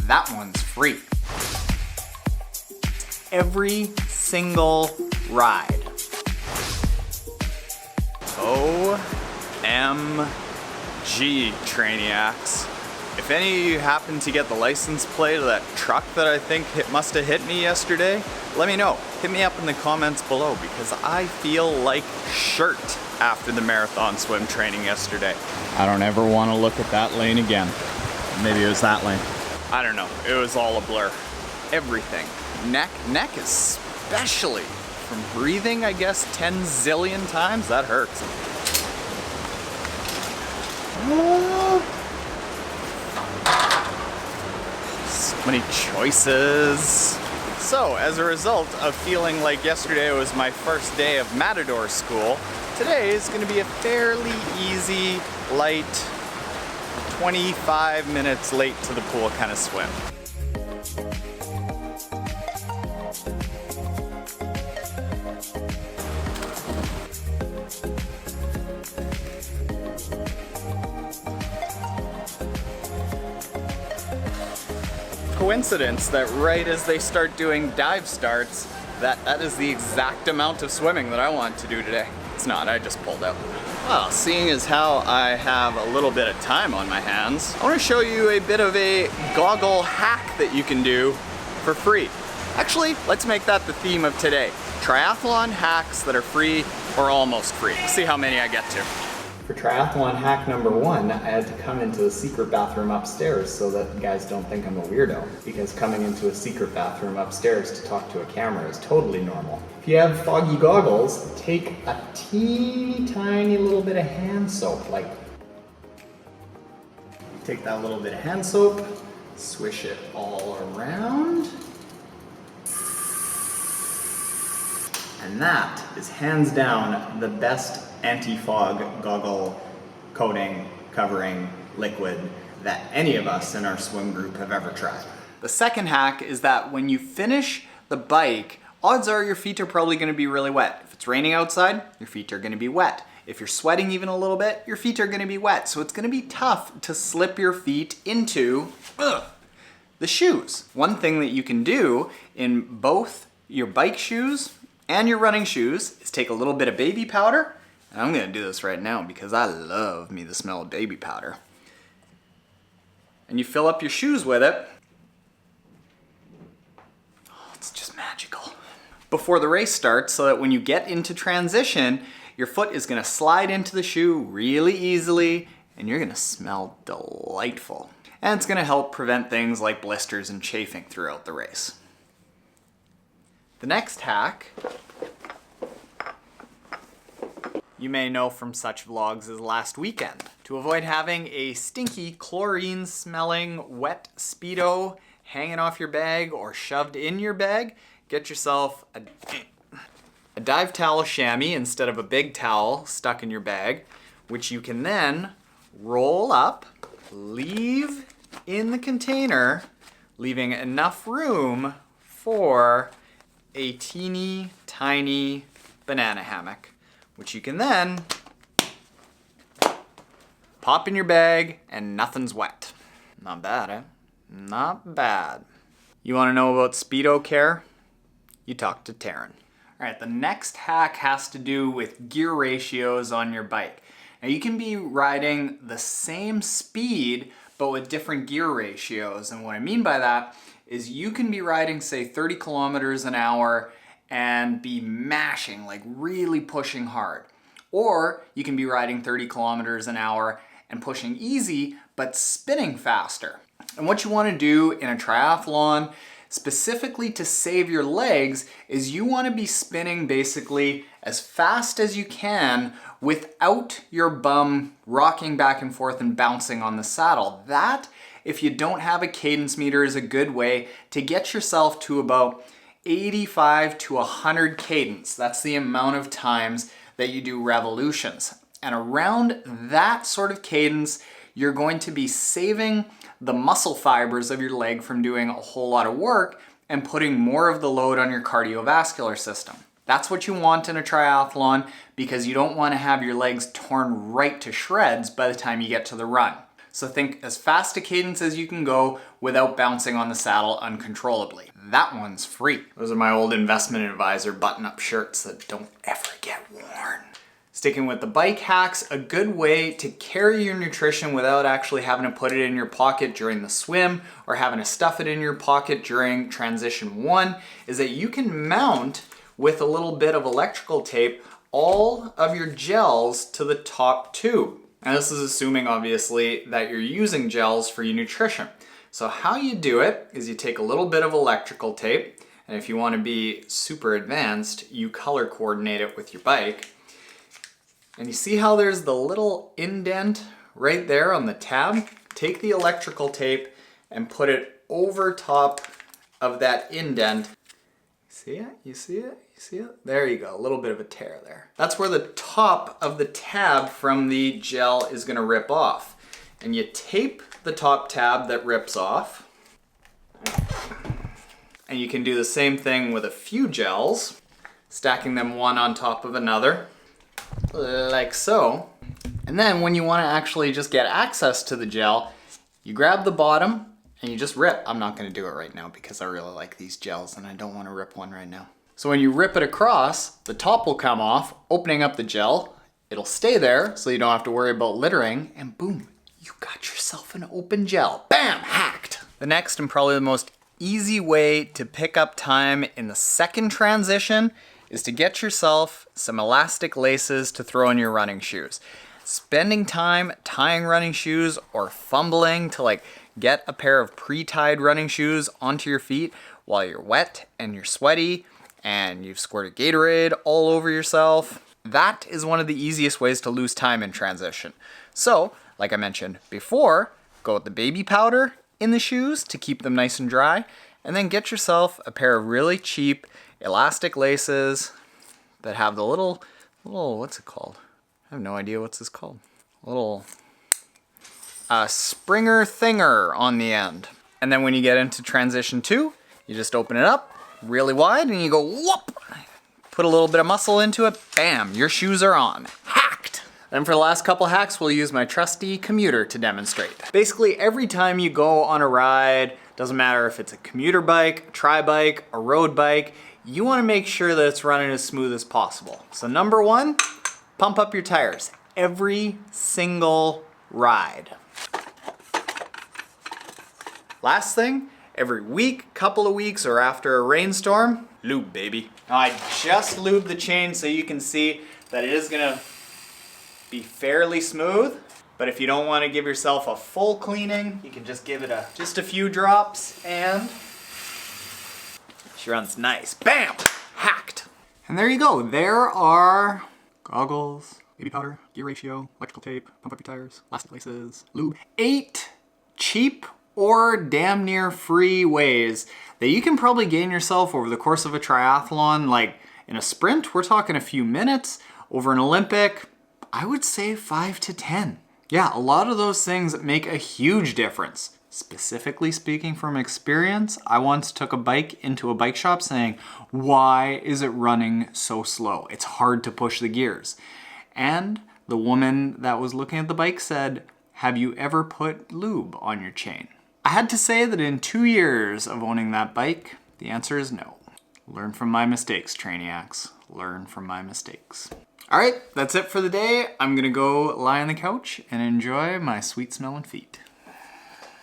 that one's free. Every single ride. OMG, Trainiacs. If any of you happen to get the license plate of that truck that I think must have hit me yesterday, let me know. Hit me up in the comments below because I feel like shirt after the marathon swim training yesterday. I don't ever want to look at that lane again. Maybe it was that lane. I don't know. It was all a blur. Everything. Neck especially. From breathing, I guess, 10 zillion times, that hurts. So many choices. So, as a result of feeling like yesterday was my first day of Matador school, today is going to be a fairly easy, light, 25 minutes late to the pool kind of swim. Coincidence that right as they start doing dive starts, that is the exact amount of swimming that I want to do today. It's not, I just pulled out. Well, seeing as how I have a little bit of time on my hands, I want to show you a bit of a goggle hack that you can do for free. Actually, let's make that the theme of today. Triathlon hacks that are free or almost free. See how many I get to. For triathlon hack number 1, I had to come into the secret bathroom upstairs so that you guys don't think I'm a weirdo, because coming into a secret bathroom upstairs to talk to a camera is totally normal. If you have foggy goggles, take a teeny tiny little bit of hand soap, like take that little bit of hand soap, swish it all around, and that is hands down the best anti-fog goggle coating, covering, liquid that any of us in our swim group have ever tried. The second hack is that when you finish the bike, odds are your feet are probably going to be really wet. If it's raining outside, your feet are going to be wet. If you're sweating even a little bit, your feet are going to be wet. So it's going to be tough to slip your feet into the shoes. One thing that you can do in both your bike shoes and your running shoes is take a little bit of baby powder. And I'm gonna do this right now because I love me the smell of baby powder. And you fill up your shoes with it. Oh, it's just magical. Before the race starts, so that when you get into transition, your foot is gonna slide into the shoe really easily and you're gonna smell delightful. And it's gonna help prevent things like blisters and chafing throughout the race. The next hack you may know from such vlogs as last weekend. To avoid having a stinky, chlorine-smelling, wet Speedo hanging off your bag or shoved in your bag, get yourself a dive towel chamois instead of a big towel stuck in your bag, which you can then roll up, leave in the container, leaving enough room for a teeny tiny banana hammock, which you can then pop in your bag and nothing's wet. Not bad, eh? Not bad. You want to know about Speedo care? You talk to Taren. All right, the next hack has to do with gear ratios on your bike. Now you can be riding the same speed, but with different gear ratios. And what I mean by that is you can be riding, say, 30 kilometers an hour and be mashing, like really pushing hard. Or you can be riding 30 kilometers an hour and pushing easy, but spinning faster. And what you want to do in a triathlon, specifically to save your legs, is you want to be spinning basically as fast as you can without your bum rocking back and forth and bouncing on the saddle. That, if you don't have a cadence meter, is a good way to get yourself to about 85 to 100 cadence. That's the amount of times that you do revolutions. And around that sort of cadence, you're going to be saving the muscle fibers of your leg from doing a whole lot of work and putting more of the load on your cardiovascular system. That's what you want in a triathlon because you don't want to have your legs torn right to shreds by the time you get to the run. So think as fast a cadence as you can go without bouncing on the saddle uncontrollably. That one's free. Those are my old investment advisor button-up shirts that don't ever get worn. Sticking with the bike hacks, a good way to carry your nutrition without actually having to put it in your pocket during the swim or having to stuff it in your pocket during transition 1 is that you can mount with a little bit of electrical tape all of your gels to the top tube. And this is assuming obviously that you're using gels for your nutrition. So how you do it is you take a little bit of electrical tape, and if you want to be super advanced, you color coordinate it with your bike. And you see how there's the little indent right there on the tab? Take the electrical tape and put it over top of that indent. See it? You see it? You see it? There you go, a little bit of a tear there. That's where the top of the tab from the gel is gonna rip off. And you tape the top tab that rips off. And you can do the same thing with a few gels, stacking them one on top of another, like so. And then when you wanna actually just get access to the gel, you grab the bottom and you just rip. I'm not gonna do it right now because I really like these gels and I don't wanna rip one right now. So when you rip it across, the top will come off, opening up the gel. It'll stay there so you don't have to worry about littering, and boom, you got yourself an open gel. Bam, hacked. The next and probably the most easy way to pick up time in the second transition is to get yourself some elastic laces to throw in your running shoes. Spending time tying running shoes or fumbling to like get a pair of pre-tied running shoes onto your feet while you're wet and you're sweaty and you've squirted Gatorade all over yourself. That is one of the easiest ways to lose time in transition. So, like I mentioned before, go with the baby powder in the shoes to keep them nice and dry, and then get yourself a pair of really cheap elastic laces that have the little, what's it called? I have no idea what's this called. A little springer thinger on the end. And then when you get into transition 2, you just open it up really wide and you go whoop, put a little bit of muscle into it, bam, your shoes are on. Hacked! And for the last couple hacks, we'll use my trusty commuter to demonstrate. Basically, every time you go on a ride, doesn't matter if it's a commuter bike, a tri-bike, a road bike, you wanna make sure that it's running as smooth as possible. So number 1, pump up your tires. Every single ride. Last thing, every week, couple of weeks, or after a rainstorm, lube, baby. Now, I just lubed the chain so you can see that it is gonna be fairly smooth, but if you don't wanna give yourself a full cleaning, you can just give it just a few drops and she runs nice. Bam! Hacked. And there you go. There are goggles, baby powder, gear ratio, electrical tape, pump up your tires, elastic laces, lube. 8 cheap or damn near free ways that you can probably gain yourself over the course of a triathlon. Like in a sprint, we're talking a few minutes. Over an Olympic, I would say 5 to 10. Yeah, a lot of those things make a huge difference. Specifically speaking from experience, I once took a bike into a bike shop saying, why is it running so slow? It's hard to push the gears. And the woman that was looking at the bike said, have you ever put lube on your chain? I had to say that in 2 years of owning that bike, the answer is no. Learn from my mistakes, Trainiacs. Learn from my mistakes. All right, that's it for the day. I'm gonna go lie on the couch and enjoy my sweet smelling feet.